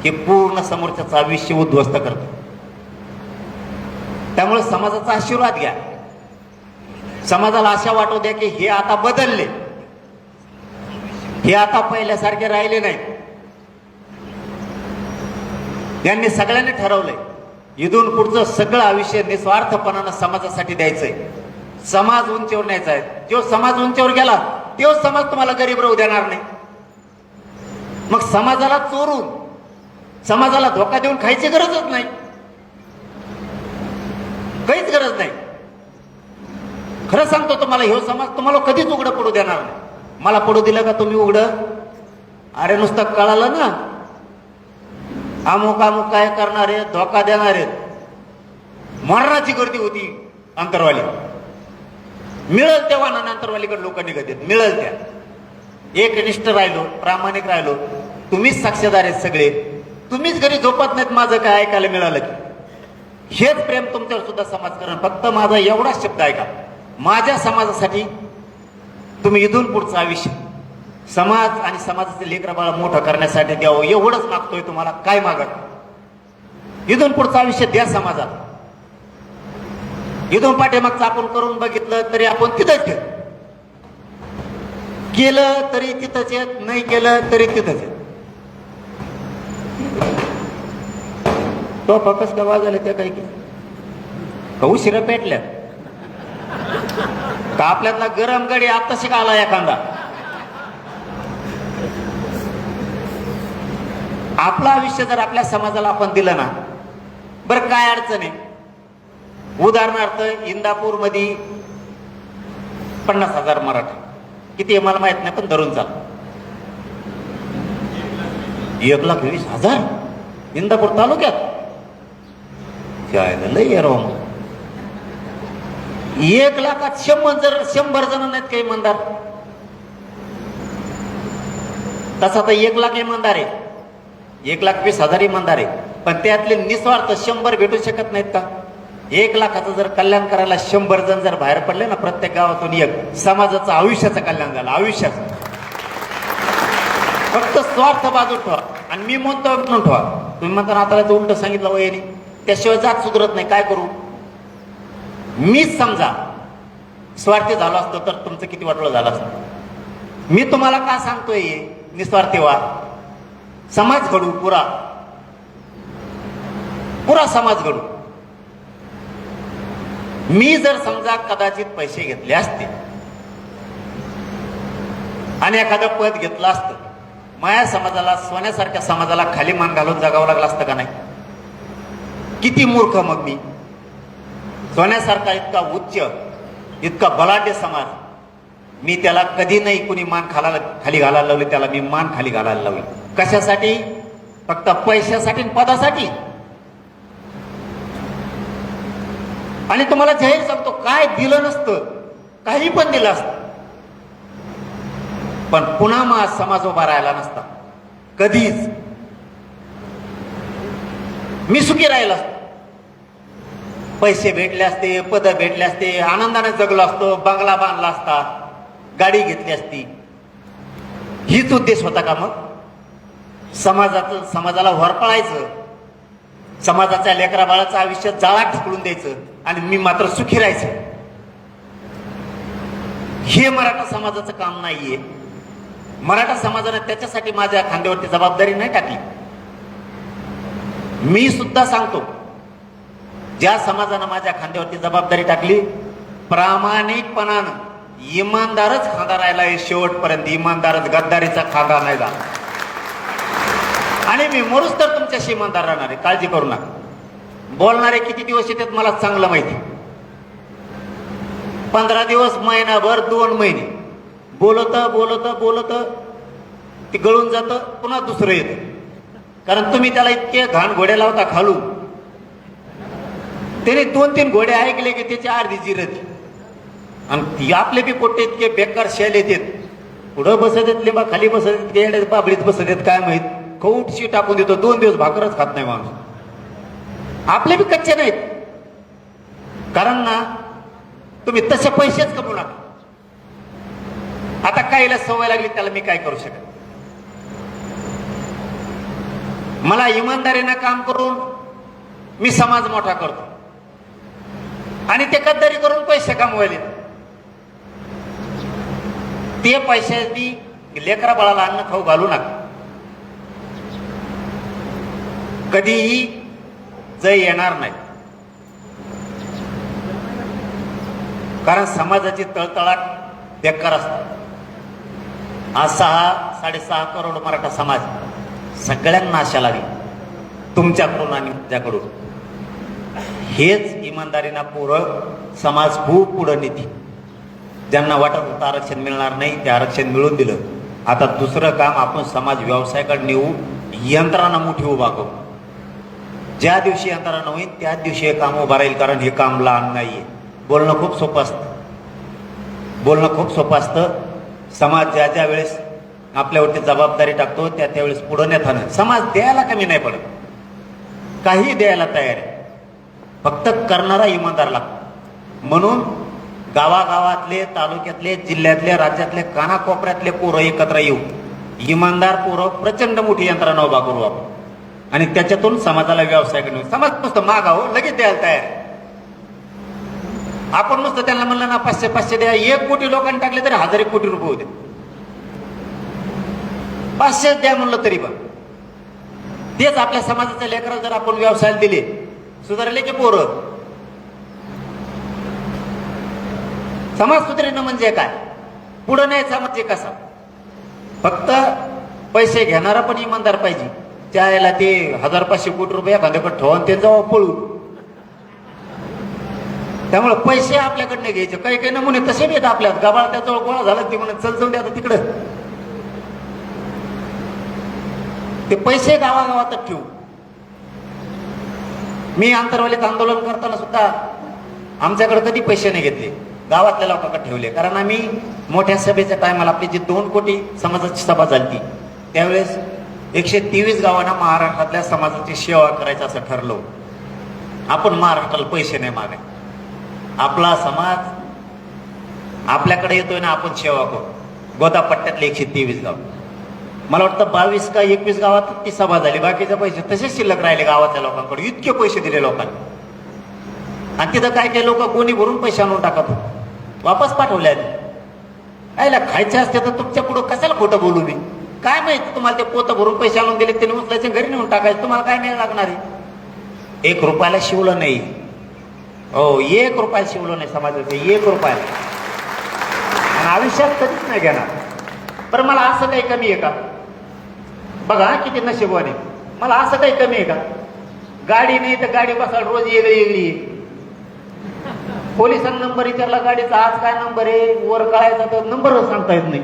हे पूर्ण समोरच्याचं आयुष्य उद्ध्वस्त करतो. त्यामुळे समाजाचा आशीर्वाद घ्या. समाजाला आशा वाटू द्या की हे आता बदलले, हे आता पहिल्यासारखे राहिले नाहीत. यांनी सगळ्यांनी ठरवलंय इथून पुढचं सगळं आयुष्य निस्वार्थपणानं समाजासाठी द्यायचंय. समाज उंचीवर न्यायचा आहे. जो समाज उंचीवर गेला तो समाज तुम्हाला गरीब राहू देणार नाही. मग समाजाला चोरून, समाजाला धोका देऊन खायची गरजच नाही, काहीच गरज नाही. खरं सांगतो तुम्हाला, ह्यो समाज तुम्हाला कधीच उघडं पडू देणार नाही. मला पडू दिलं का तुम्ही उघडं? अरे नुसतं कळालं ना अमुक अमुक काय करणारे, धोका देणारे, मरणाची गर्दी होती अंतरवाली. मिळेल तेव्हा ना अंतरवालीकडे लोक निघत आहेत, मिळेल त्या. एकनिष्ठ राहिलो, प्रामाणिक राहिलो, तुम्हीच साक्षीदार आहेत सगळे, तुम्हीच घरी झोपत नाहीत माझं काय ऐकायला मिळालं की, हेच प्रेम तुमच्यावर सुद्धा समाजकारण. फक्त माझा एवढाच शब्द ऐका, माझ्या समाजासाठी तुम्ही इथून पुढचं आयुष्य समाज आणि समाजाचे लेकरं बाळ मोठं करण्यासाठी द्यावं, एवढंच मागतोय तुम्हाला. काय मागत? इथून पुढचं आयुष्य द्या समाजाला. इथून पाठीमागचं आपण करून बघितलं तरी आपण तिथंच केलं तरी तिथंच येत, नाही केलं तरी तिथंच येत. तो फकस का वाजले त्या काही का उशिरा पेटल्या का आपल्यातला गरम गडी आता शिकायला एखादा. आपलं आयुष्य जर आपल्या समाजाला आपण दिलं ना, बरं काय अडचण आहे. उदाहरणार्थ इंदापूर मध्ये 50,000 मराठा, किती आहे मला माहित नाही पण धरून चाल, 1,20,000 इंदापूर तालुक्यात. लय रॉंग. 1,00,000 100 जण नाहीत काही इमानदार. तसा तर 1,00,000 इमानदार आहे, 1,20,000 इमानदार आहे, पण त्यातले निस्वार्थ 100 भेटू शकत नाहीत का? 1,00,000चं जर कल्याण करायला 100 जण जर बाहेर पडले ना, प्रत्येक गावातून एक, समाजाचं आयुष्याचं कल्याण झालं. आयुष्याचं. फक्त स्वार्थ बाजू ठेवा आणि मी म्हणतो म्हणून ठेवा. तुम्ही म्हणता आता उलट सांगितलं वयाने, त्याशिवाय जात सुधरत नाही. काय करू? मीच समजा स्वार्थी झालो असतो तर तुमचं किती वाटलं झालं असतं. मी तुम्हाला का सांगतोय निस्वार्थी व्हा, समाज घडू, पुरा समाज घडू. मी जर समजा कदाचित पैसे घेतले असते आणि एखादं पद घेतलं असतं, माया समाजाला, सोन्यासारख्या समाजाला खाली मान घालून जगावं लागलं असतं का नाही? किती मूर्ख मग मी. सोन्यासारखा इतका उच्च, इतका बलाढ्य समाज, मी त्याला कधी नाही कुणी मान खाली घालायला लावली, त्याला मी मान खाली घालायला लावली. कशासाठी? फक्त पैशासाठी, पदासाठी. आणि तुम्हाला जाहीर सांगतो, काय दिलं नसतं, काही पण दिलं असतं, पण पुन्हा मग समाज उभा राहिला नसता कधीच. मी सुखी राहिलो असतो. पैसे भेटले असते, पद भेटले असते, आनंदाने जगलो असतो, बंगला बांधला असता, गाडी घेतली असती. हीच उद्देश होता का मग? समाजाला होरपळायचं, समाजाच्या लेकरा बाळाचं आयुष्य जाळात ढकलून द्यायचं आणि मी मात्र सुखी राहायचं. हे मराठा समाजाचं काम नाहीये. मराठा समाजाने त्याच्यासाठी माझ्या खांद्यावरती जबाबदारी नाही टाकली. मी सुद्धा सांगतो, ज्या समाजानं माझ्या खांद्यावरती जबाबदारी टाकली, प्रामाणिकपणानं इमानदारच खांदा राहिला आहे शेवटपर्यंत. इमानदारच, गद्दारीचा खांदा नाही झाला. आणि मी मरूच तर तुमच्याशी इमानदार राहणार आहे, काळजी करू नका. बोलणारे किती दिवस येतात मला चांगलं माहिती. 15 दिवस, महिनाभर, 2 महिने बोलत बोलत बोलत ते गळून जातं, पुन्हा दुसरं येतं. कारण तुम्ही त्याला इतके घाण घोडे लावता खालून, त्याने 2-3 घोडे ऐकले की त्याची अर्धी जिरत. आणि आपले बी पोट्टे इतके बेकार शेल येतात, पुढं बसत येत, लिंबा खाली बसत येत, बाबडीत बसत येत, काय माहित, कौटशी टाकून देतो. 2 दिवस भाकरच खात नाही माणूस. आपले बी कच्चे नाहीत. कारण ना, तुम्ही तसे पैसेच कमवू नका. आता काहीला सवय लागली, त्याला मी काय करू शकत? मला इमानदारीनं काम करून मी समाज मोठा करतो आणि ते गद्दारी करून पैसे कमवायले. ते पैशाची लेकरा बाळाला अन्न खाऊ घालू नका. कधीही जय येणार नाही. कारण समाजाची तळतळाट बेकार असते. आज 6-6.5 करोड मराठा समाज सगळ्यांना आशा लागली तुमच्याकडून आणि माझ्याकडून. हेच इमानदारीना पोरं समाज खूप पुढं नेते. ज्यांना वाटत होतं आरक्षण मिळणार नाही, ते आरक्षण मिळवून दिलं. आता दुसरं काम आपण समाज व्यवसायाकडे नेऊ, यंत्रणा मोठी उभा करू. ज्या दिवशी यंत्रणा होईल त्याच दिवशी हे काम उभं राहील. कारण हे काम लहान नाहीये. बोलणं खूप सोपं असतं. समाज ज्या ज्या वेळेस आपल्यावरती जबाबदारी टाकतो त्यावेळेस पुढं नेताना समाज द्यायला कमी नाही पडत, काही द्यायला तयार आहे, फक्त करणारा इमानदार लागतो. म्हणून गावागावातले, तालुक्यातले, जिल्ह्यातले, राज्यातले, कानाकोपऱ्यातले पोरं एकत्र येऊ, इमानदार पोरं प्रचंड मोठी यंत्रणा उभा करू आपण आणि त्याच्यातून समाजाला व्यवसाय करू. समाज नुसतं मागावं लगेच द्यायला तयार आहे. आपण नुसतं त्यांना म्हणलं ना 500 द्या, 1 कोटी लोकांनी टाकले तरी 1000 कोटी रुपये होते. 500 द्या म्हणलं तरी पण तेच आपल्या समाजाच्या लेकराला जर आपण व्यवसायाला दिले, सुधारले की पोरं. समाज सुधारणं म्हणजे काय? पुढं न्यायचा म्हणजे कसा? फक्त पैसे घेणारा पण इमानदार पाहिजे. त्याला ते 1500 कोटी रुपये एखाद्याकडे ठेवून ते जाऊ पळू. त्यामुळे पैसे आपल्याकडनं घ्यायचे. काही काही नमुने तसे येत आपल्यात. गबाळ त्याजवळ गोळा झाला ते म्हणून चल जाऊन द्या तिकडं. ते पैसे गावागावातच ठेवू. मी आंतरवालीत आंदोलन करताना सुद्धा आमच्याकडे कधी पैसे नाही घेतले, गावातल्या लोकांकडे ठेवले. कारण आम्ही मोठ्या सभेच्या टायमाला आपली जी 2 कोटी समाजाची सभा झाली त्यावेळेस 123 गावांना महाराष्ट्रातल्या समाजाची सेवा करायचं असं ठरलं. आपण महाराष्ट्राला पैसे नाही मागायचे. आपला समाज आपल्याकडे येतोय ना, आपण सेवा करू. गोदापट्ट्यातले 123 गाव, मला वाटतं 22 का 21 गावात ती सभा झाली. बाकीचे पैसे तसेच शिल्लक राहिले गावातल्या लोकांकडे. इतके पैसे दिले लोकांनी. आणि तिथं काय काय लोक कोणी भरून पैसे आणून टाकत वापस पाठवले. आयला खायचे असते तर तुमच्या पुढं कशाला खोटं बोलू मी? काय माहिती तुम्हाला ते पोतं भरून पैसे आणून दिले, त्याने उचलायचे घरी नेऊन टाकायचे. तुम्हाला काय नाही लागणार आहे? 1 रुपयाला शिवलं नाही. हो, 1 रुपयाला शिवलं नाही समाजाचं, 1 रुपयाला. आणि आयुष्यात कधीच नाही घेणार. बरं, मला असं काही कमी आहे का? बघा किती नशिबाने. मला असं काही कमी आहे का? गाडी नाही तर गाडी बसाल रोज वेगळी. पोलिसांना नंबर विचारला गाडीचा, आज काय नंबर आहे, वर कळायचा तर नंबर सांगता येत नाही.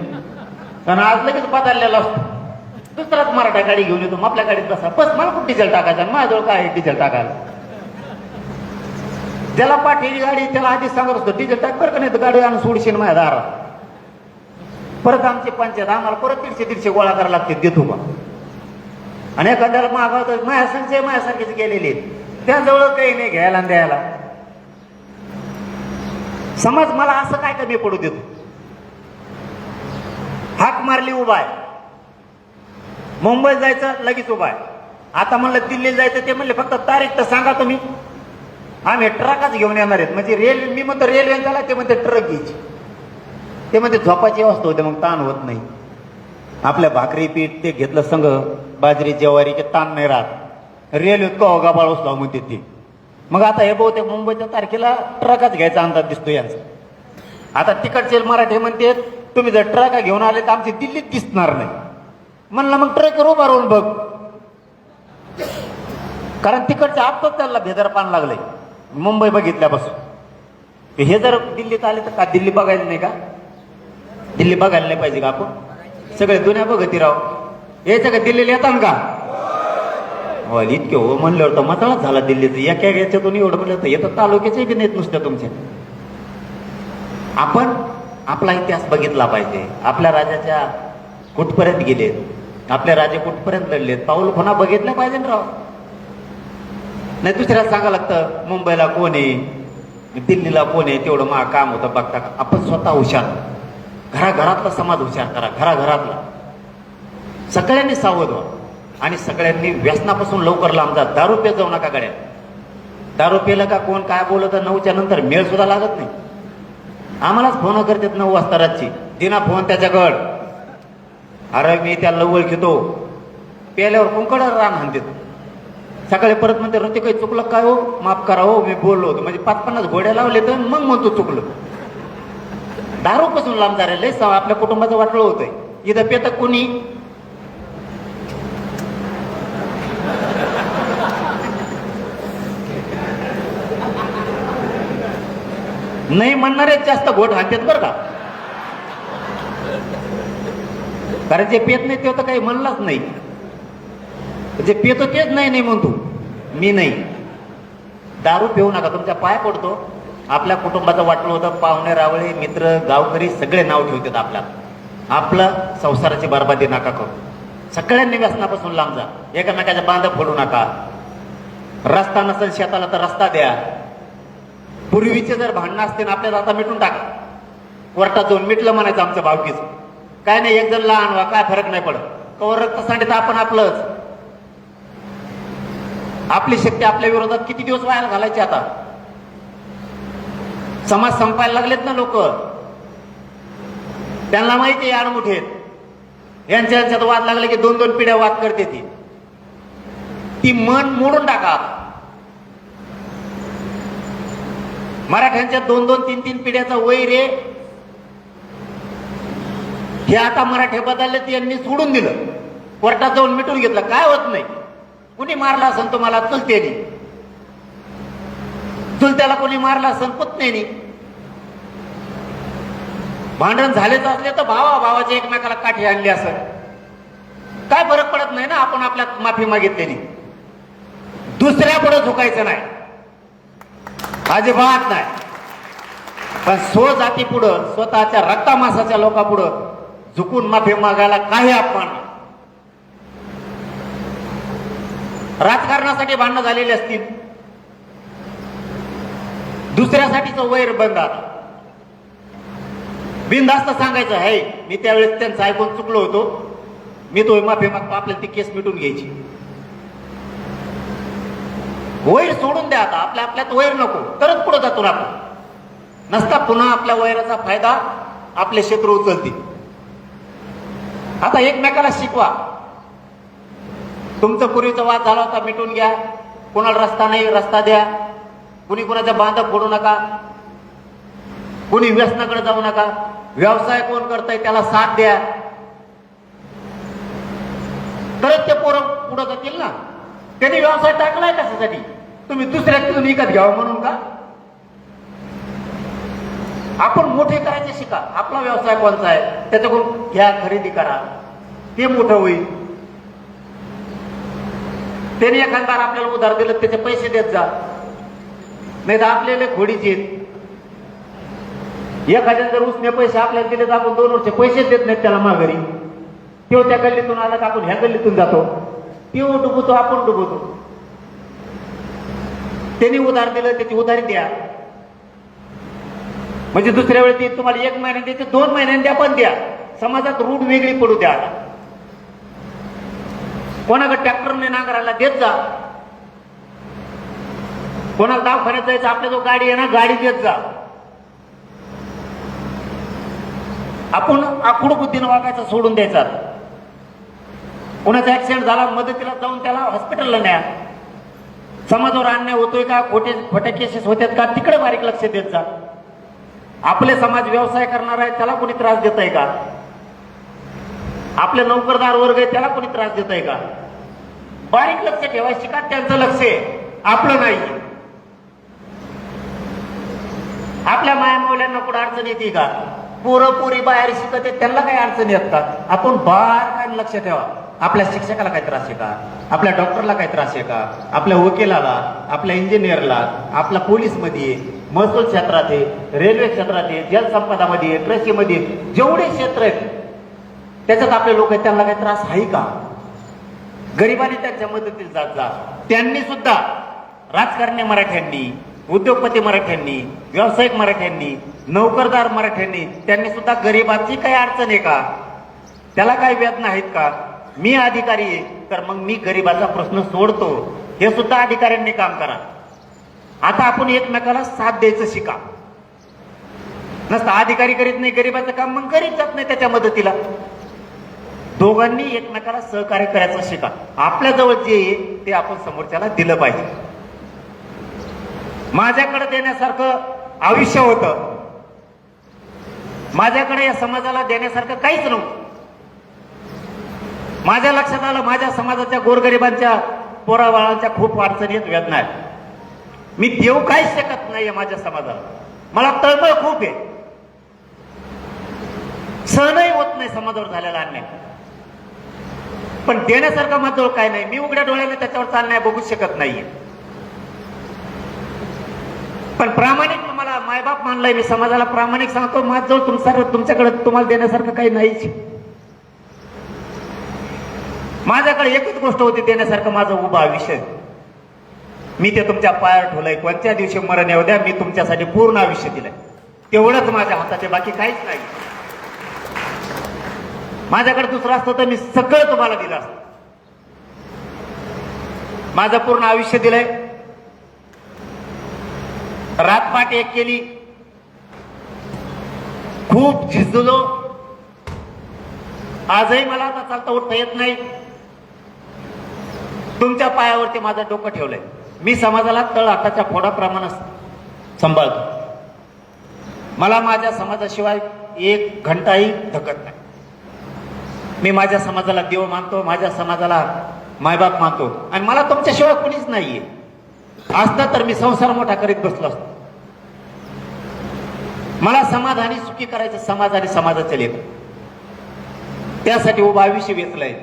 कारण आज लगेच बदललेला असतो. दुसराच मराठा गाडी घेऊन येतो, आपल्या गाडीत बसा. बस मला कुठं डिझेल टाकायचं? माझ्याजवळ काय आहे डिझेल टाकायला? ज्याला पाठीची गाडी त्याला आधीच सांगत असतो डिझेल टाक बरं का, नाही तर गाडी आणून सोडशील माझ्या दारात. परत आमची पंचायत आम्हाला परत 150 गोळा करायला लागते, देतो का? आणि एखाद्याला मागवत माझ्यासारखेच गेलेले, त्याजवळ काही नाही घ्यायला आणि द्यायला. समाज मला असं काय कमी पडू देतो? हाक मारली उभा आहे. मुंबईत जायचं लगेच उभा आहे. आता म्हणलं दिल्लीला जायचं, ते म्हणले फक्त तारीख तर सांगा तुम्ही, आम्ही ट्रकच घेऊन येणार आहेत. म्हणजे रेल्वे, मी म्हणतो रेल्वे झाला, ते म्हणते ट्रक घ्यायची. ते म्हणते झोपाची व्यवस्था होते, मग ताण होत नाही. आपल्या भाकरी पीठ ते घेतलं संघ, बाजरी ज्वारीचे ताण नाही राहत. रेल्वेत का गाबाळ बसला म्हणते ते. मग आता हे बहुतेक मुंबईच्या तारखेला ट्रकच घ्यायचा अंदाज दिसतो यांचा. आता तिकडचे मराठी म्हणते तुम्ही जर ट्रक घेऊन आले तर आमची दिल्लीत दिसणार नाही. म्हणलं मग ट्रकवर उभा राहून बघ. कारण तिकडच्या आपच त्याला भेदरपान लागलंय मुंबई बघितल्यापासून. हे जर दिल्लीत आले तर का दिल्ली बघायला नाही का? दिल्ली बघायला नाही पाहिजे का आपण? सगळे दुनिया बघती राव. यायचं का दिल्लीला येतात का? हो, इतके हो म्हणल्यावर तर मताळाच झाला दिल्लीचं. एका याच्यातून एवढं म्हणलं तर येतं तालुक्याचे बी नाहीत नुसत्या तुमच्या. आपण आपला इतिहास बघितला पाहिजे. आपल्या राजाच्या कुठपर्यंत गेलेत, आपले राजे कुठपर्यंत लढलेत, पाऊल खुणा बघितल्या पाहिजे ना राव. नाही दुसऱ्याला सांगा लागतं मुंबईला कोण आहे, दिल्लीला कोण आहे, तेवढं मा काम होतं बघता का? आपण स्वतः हुशार, घराघरातला समाज हुशार करा. घराघरातला सगळ्यांनी सावध व्हा आणि सगळ्यांनी व्यसनापासून लवकर लांब जा. दारू पेत जाऊ नका गड्या. दारू पेलं का कोण काय बोलत 9च्या नंतर मेळ सुद्धा लागत नाही. आम्हालाच फोन करतात 9 वाजता रातची, दिना फोन त्याच्याकड. अरे मी त्याला ओळखतो, पेल्यावर कुंकड रान हाणते. सकाळी परत म्हणते रती काही चुकलं काय हो, माफ करा हो, मी बोललो होतो. म्हणजे 5-50 घोड्या लावले तर मग म्हणतो चुकलं. दारूपासून लांब जा रे. लय आपल्या कुटुंबाचं वाटलं होतंय. इथं पेत कोणी नाही म्हणणारेच जास्त घोट हातात बरं का. कारण जे पेत नाही ते तर काही म्हणलाच नाही. जे पेतो तेच नाही म्हणतो मी नाही. दारू पिऊ नका, तुमच्या पाय पडतो. आपल्या कुटुंबाचं वाटलं होतं, पाहुणे रावळे मित्र गावकरी सगळे नाव ठेवतात आपल्याला. आपलं संसाराची बरबादी नका करू. सगळ्यांनी व्यसनापासून लांब जा. एकमेकाच्या बांधा फोडू नका. रस्ता नसेल शेताला तर रस्ता द्या. पूर्वीचे जर भांडणं असतील आपल्याला आता मिटून टाका. कोर्टात जाऊन मिटलं म्हणायचं आमचं भावकीचं. काय नाही, एक जण लहान व्हा, काय फरक नाही पडत. कवर रक्तासाठी तर आपण आपलंच. आपली शक्ती आपल्या विरोधात किती दिवस वाया घालायची आता. समाज संपायला लागलेत ना लोक. त्यांना माहिती आहे आडमुठे आहेत. यांच्यात वाद लागले की 2-2 पिढ्या वाद करते ती मन मोडून टाका. मराठ्यांच्या 2-2, 3-3 पिढ्याचा वैर आहे. हे आता मराठे बदलले यांनी सोडून दिलं. कोर्टात जाऊन मिटून घेतलं. काय होत नाही. कुणी मारला असेल तुम्हाला चुलत्यानी, चुलत्याला कोणी मारला असेल पुतण्यानी. भांडण झालेच असले तर भावाचे एकमेकाला काठी आणली असेल. काय फरक पडत नाही ना आपण आपल्यात माफी मागितल्याने. दुसऱ्या पुढे झुकायचं नाही, अजिबात नाही. पण जाती पुढं, स्वतःच्या रक्तामासाच्या लोकांपुढं झुकून माफी मागायला काही अपमान. राजकारणासाठी भांडणं झालेली असतील, दुसऱ्यासाठीचं वैर बंद. आता बिनधास्त सांगायचं आहे मी त्यावेळेस त्यांचं ऐकून चुकलो होतो, मी तो माफी मागतो, आपल्याला ती केस मिटून घ्यायची. वैर सोडून द्या. आता आपल्यात वैर नको, तरच पुढे जातो आपण. नसता पुन्हा आपल्या वैराचा फायदा आपले शत्रू उचलतील. आता एकमेकाला शिकवा. तुमचा पूर्वीचा वाद झाला होता, मिटून घ्या. कोणाला रस्ता नाही, रस्ता द्या. कुणी कुणाच्या बांधा फोडू नका. कुणी व्यसनाकडे जाऊ नका. व्यवसाय कोण करताय त्याला साथ द्या. तरच ते पोरं पुढे जातील ना. त्यांनी व्यवसाय टाकलाय कशासाठी? तुम्ही दुसऱ्याकडून विकत घ्यावं म्हणून का? आपण मोठे करायचे शिका. आपला व्यवसाय कोणता आहे त्याच्याकडून घ्या, खरेदी करा, ते मोठं होईल. त्याने एखाददार आपल्याला उधार दिलं त्याचे पैसे देत जा, नाही तर आपल्याला खोडीचे. एखाद्याने जर उसने पैसे आपल्याला दिले तर आपण 2 वर्ष पैसेच देत नाहीत त्याला माघारी. तो त्या गल्लीतून आला का आपण ह्या गल्लीतून जातो, तो डुबतो, आपण डुबतो. त्यांनी उधार दिलं त्याची उधारी द्या. म्हणजे दुसऱ्या वेळी ते तुम्हाला 1 महिन्यात द्यायचे, 2 महिन्यांनी द्या, पण द्या. समाजात रूढ वेगळी पडू द्या. कोणाकडे ट्रॅक्टरने नांगरायला देत जा. कोणाला दवाखान्यात जायचं, आपल्या जो गाडी आहे ना, गाडी देत जा. आपण आखूड बुद्धीनं वागायचं सोडून द्यायचा. कोणाचा ऍक्सिडेंट झाला, मदतीला जाऊन त्याला हॉस्पिटलला न्या. समाजावर अन्याय होतोय का, खोट्या केसेस होत्यात का, तिकडे बारीक लक्ष देत जा. आपले समाज व्यवसाय करणार आहे त्याला कोणी त्रास देत आहे का? आपले नोकरदार वर्ग आहे त्याला कोणी त्रास देत आहे का? बारीक लक्ष ठेवायचं शिका. त्यांचं लक्ष आहे, आपलं नाही. आपल्या मायामौल्यांना कुठं अडचण येते का? पोरं पोरी बाहेर शिकत त्यांना काही अडचण येत का? आपण बाहेर लक्ष ठेवा. आपल्या शिक्षकाला काही त्रास आहे का? आपल्या डॉक्टरला काही त्रास आहे का? आपल्या वकिलाला, आपल्या इंजिनियरला, आपला पोलीसमध्ये, महसूल क्षेत्रात आहे, रेल्वे क्षेत्रात आहे, जलसंपदामध्ये आहे, कृषीमध्ये, जेवढे क्षेत्र आहेत त्याच्यात आपले लोक आहेत, त्यांना काही त्रास आहे का? गरिबांनी त्यांच्या मदतीला जात जा. त्यांनी सुद्धा, राजकारणी मराठ्यांनी, उद्योगपती मराठ्यांनी, व्यावसायिक मराठ्यांनी, नोकरदार मराठ्यांनी, त्यांनी सुद्धा गरिबाची काही अडचण आहे का? त्याला काही वेदना आहेत का? मी अधिकारी आहे तर मग मी गरिबाचा प्रश्न सोडतो, हे सुद्धा अधिकाऱ्यांनी काम करा. आता आपण एकमेकाला साथ द्यायचं शिका. नसता अधिकारी करीत नाही गरिबाचं काम, मग करीत जात नाही त्याच्या मदतीला. दोघांनी एकमेकाला सहकार्य करायचं शिका. आपल्या जवळ जे आहे ते आपण समोरच्याला दिलं पाहिजे. माझ्याकडे देण्यासारखं आयुष्य होतं, माझ्याकडे या समाजाला देण्यासारखं काहीच नव्हतं. माझ्या लक्षात आलं माझ्या समाजाच्या गोरगरिबांच्या पोराबाळांच्या खूप अडचणीत वेदना आहेत. मी देऊ काहीच शकत नाहीये माझ्या समाजाला. मला तळमळ खूप आहे, सहनही होत नाही समाजावर झालेला अन्याय. पण देण्यासारखं माझ्याजवळ काय नाही. मी उघड्या डोळ्याने त्याच्यावर अन्याय बघू शकत नाहीये. पण प्रामाणिक मला मायबाप मानलाय, मी समाजाला प्रामाणिक सांगतो, माझ्याजवळ तुमच्याकडे तुम्हाला देण्यासारखं काही नाहीच. माझ्याकडे एकच गोष्ट होती देण्यासारखं, माझं उभं आयुष्य. मी ते तुमच्या पायावर ठेवलंय. कोणत्या दिवशी मरण येऊ द्या, मी तुमच्यासाठी पूर्ण आयुष्य दिलंय. तेवढंच माझ्या हाताचे, बाकी काहीच नाही. माझ्याकडे दुसरं असतं तर मी सगळं तुम्हाला दिलं असतं. माझं पूर्ण आयुष्य दिलंय. रातपाट एक केली, खूप झिजलो. आजही मला आता चालता उठता येत नाही. तुमच्या पायावरती माझं डोकं ठेवलंय. मी समाजाला तळ हाताच्या फोडाप्रमाणे सांभाळतो. मला माझ्या समाजाशिवाय एक घंटाही धकत नाही. मी माझ्या समाजाला देव मानतो, माझ्या समाजाला मायबाप मानतो, आणि मला तुमच्याशिवाय कोणीच नाहीये. असतं तर मी संसार मोठा करीत बसलो असतो. मला समाधानी सुखी करायचं, समाज आणि समाजाचे लेख. त्यासाठी उभं आयुष्य वेचलंय.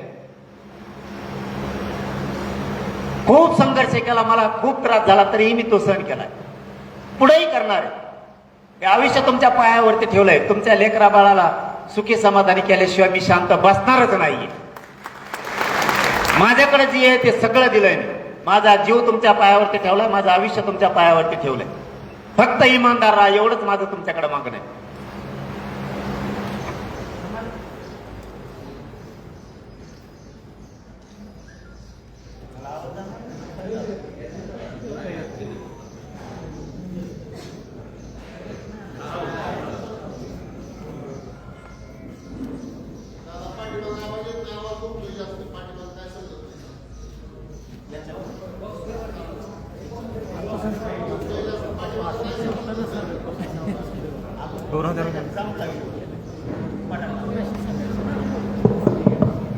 खूप संघर्ष केला, मला खूप त्रास झाला, तरीही मी तो सहन केलाय. पुढेही करणार आहे. हे आयुष्य तुमच्या पायावरती ठेवलंय. तुमच्या लेकरा बाळाला सुखी समाधानी केल्याशिवाय मी शांत बसणारच नाहीये. माझ्याकडे जे आहे ते सगळं दिलंय मी. माझा जीव तुमच्या पायावरती ठेवलाय, माझं आयुष्य तुमच्या पायावरती ठेवलंय. फक्त इमानदार राहा, एवढंच माझं तुमच्याकडे मागणं आहे.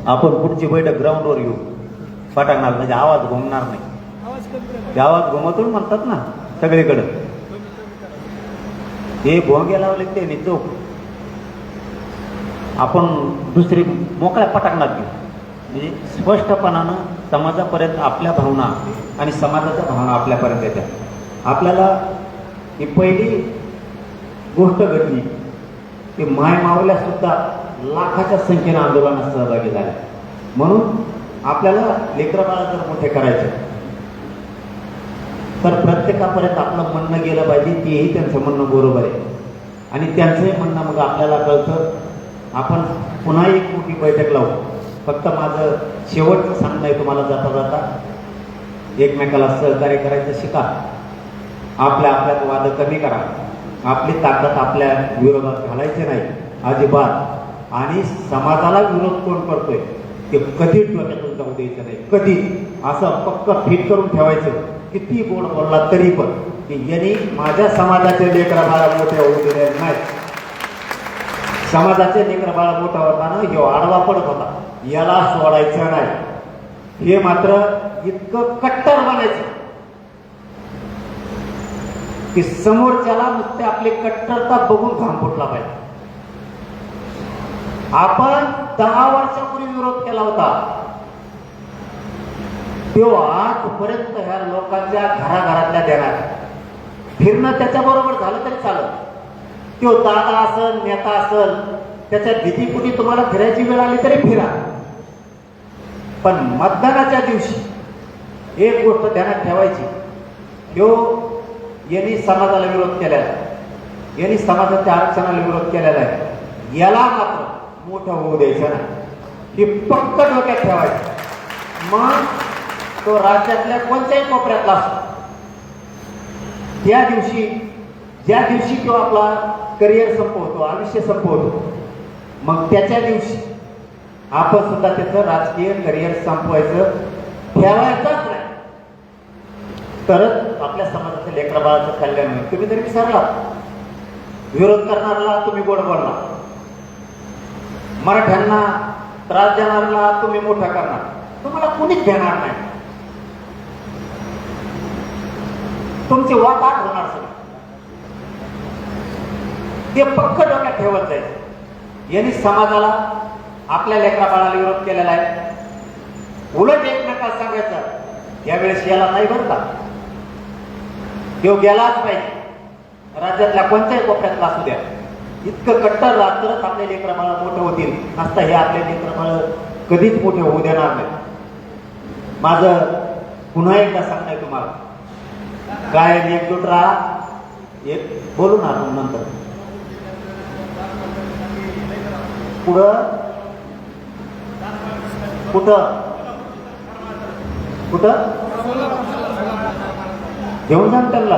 आपण पुढची बैठक ग्राउंडवर येऊ. पटांगणार म्हणजे आवाज घुमणार नाही. ते आवाज घुमतून म्हणतात ना सगळीकडे. हे भोंगे लावले ते निजो. आपण दुसरी मोकळ्या पटांगणात घेऊ. म्हणजे स्पष्टपणानं समाजापर्यंत आपल्या भावना आणि समाजाच्या भावना आपल्यापर्यंत येतात. आपल्याला ही पहिली गोष्ट घडली की माय मावल्या सुद्धा लाखाच्या संख्येने आंदोलनात सहभागी झाले. म्हणून आपल्याला लेकरबाळा जर मोठे करायचे तर प्रत्येकापर्यंत आपलं म्हणणं गेलं पाहिजे. तेही त्यांचं म्हणणं बरोबर आहे आणि त्यांचंही म्हणणं मग आपल्याला कळतं. आपण पुन्हा एक मोठी बैठक लावू. फक्त माझं शेवटचं सांगणं आहे तुम्हाला, जाता जाता एकमेकाला सहकार्य करायचं शिका. आपल्या आपल्यात वाद कमी करा. आपली ताकद आपल्या विरोधात घालायची नाही अजिबात. आणि समाजाला विरोध कोण करतोय ते कधी डोक्यातून जाऊ द्यायचं नाही. कधी असं पक्क फिट करून ठेवायचं. किती गोड बोलला तरी पण की यांनी माझ्या समाजाचे लेकरा बाळा मोठे होऊ दिले नाही. समाजाचे लेकरा बाळा मोठा होताना ह्यो आडवा पडत होता, याला सोडायचं नाही. हे मात्र इतकं कट्टर बनायचं की समोरच्याला नुसते आपली कट्टरता बघून घाम फुटला पाहिजे. आपण 10 वर्षापूर्वी विरोध केला होता, तो आजपर्यंत ह्या लोकांच्या घराघरातल्या देणार. फिरणं त्याच्याबरोबर झालं तरी चालत. तो दादा असल, नेता असल, त्याच्या भीतीपुटी तुम्हाला फिरायची वेळ आली तरी फिरा. पण मतदानाच्या दिवशी एक गोष्ट ध्यानात ठेवायची, यांनी समाजाला विरोध केलेला आहे, यांनी समाजाच्या आरक्षणाला विरोध केलेला आहे, याला मात्र मोठं होऊ द्यायचं नाही. हे पक्क डोक्यात ठेवायचं. मग तो राज्यातल्या कोणत्याही कोपऱ्यातला असतो, ज्या दिवशी तो आपला करिअर संपवतो, आयुष्य संपवतो, मग त्याच्या दिवशी आपण सुद्धा त्याचं राजकीय करिअर संपवायचं ठेवायचंच नाही. तरच आपल्या समाजाच्या लेकरा बाळाचं कल्याण होईल. तुम्ही तरी विसरला, विरोध करणाऱ्याला तुम्ही गोड बोलला, मराठ्यांना त्रास देणाऱ्याला तुम्ही मोठा करणार, तुम्हाला कुणीच घेणार नाही. तुमचे वाट आठ होणार सगळं. ते पक्क डोक्यात ठेवत जायचं. यांनी समाजाला आपल्या लेकरा बाळाला विरोध केलेला आहे. उलट एकमेकाला सांगायचं यावेळेस याला नाही बरं का, तो गेलाच पाहिजे. राज्यातल्या कोणत्याही कोपऱ्यातला असू द्या, इतकं कट्टर राहा तरच आपले लेकरबाळ मोठे होतील, नसता हे आपले लेकरबाळ कधीच मोठे होऊ देणार नाही. माझं पुन्हा एकदा सांगणं आहे तुम्हाला, काय एकजूट राहा. एक बोलू ना आपण नंतर. पुढं कुठं कुठं घेऊन जा त्यांना,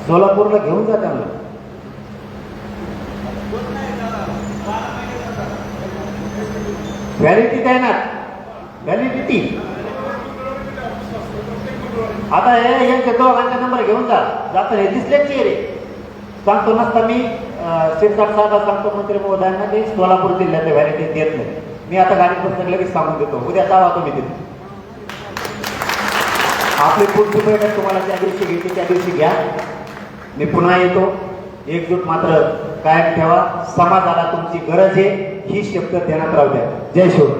सोलापूरला घेऊन जा त्यांना. व्हॅलिडिटी काय ना, व्हॅलिडिटी. आता हे यांचे दोघांचा नंबर घेऊन जा. जाता हे दिसलेच रे, सांगतो नसता मी शिरसाट साहेब सांगतो मंत्री महोदयांना की सोलापूर जिल्ह्यातले व्हॅलिडिटी देत नाही. मी आता गाडी पुस्तक लगेच सांगून देतो, उद्या जावा तुम्ही तिथे. आपली पुढची बैठक तुम्हाला त्या दिवशी घ्यायची त्या दिवशी घ्या. मी पुन्हा येतो. एकजूट मात्र कायम ठेवा. समाजाला तुमची गरज आहे ही शब्द ध्यानात राहू द्या. जय शिव.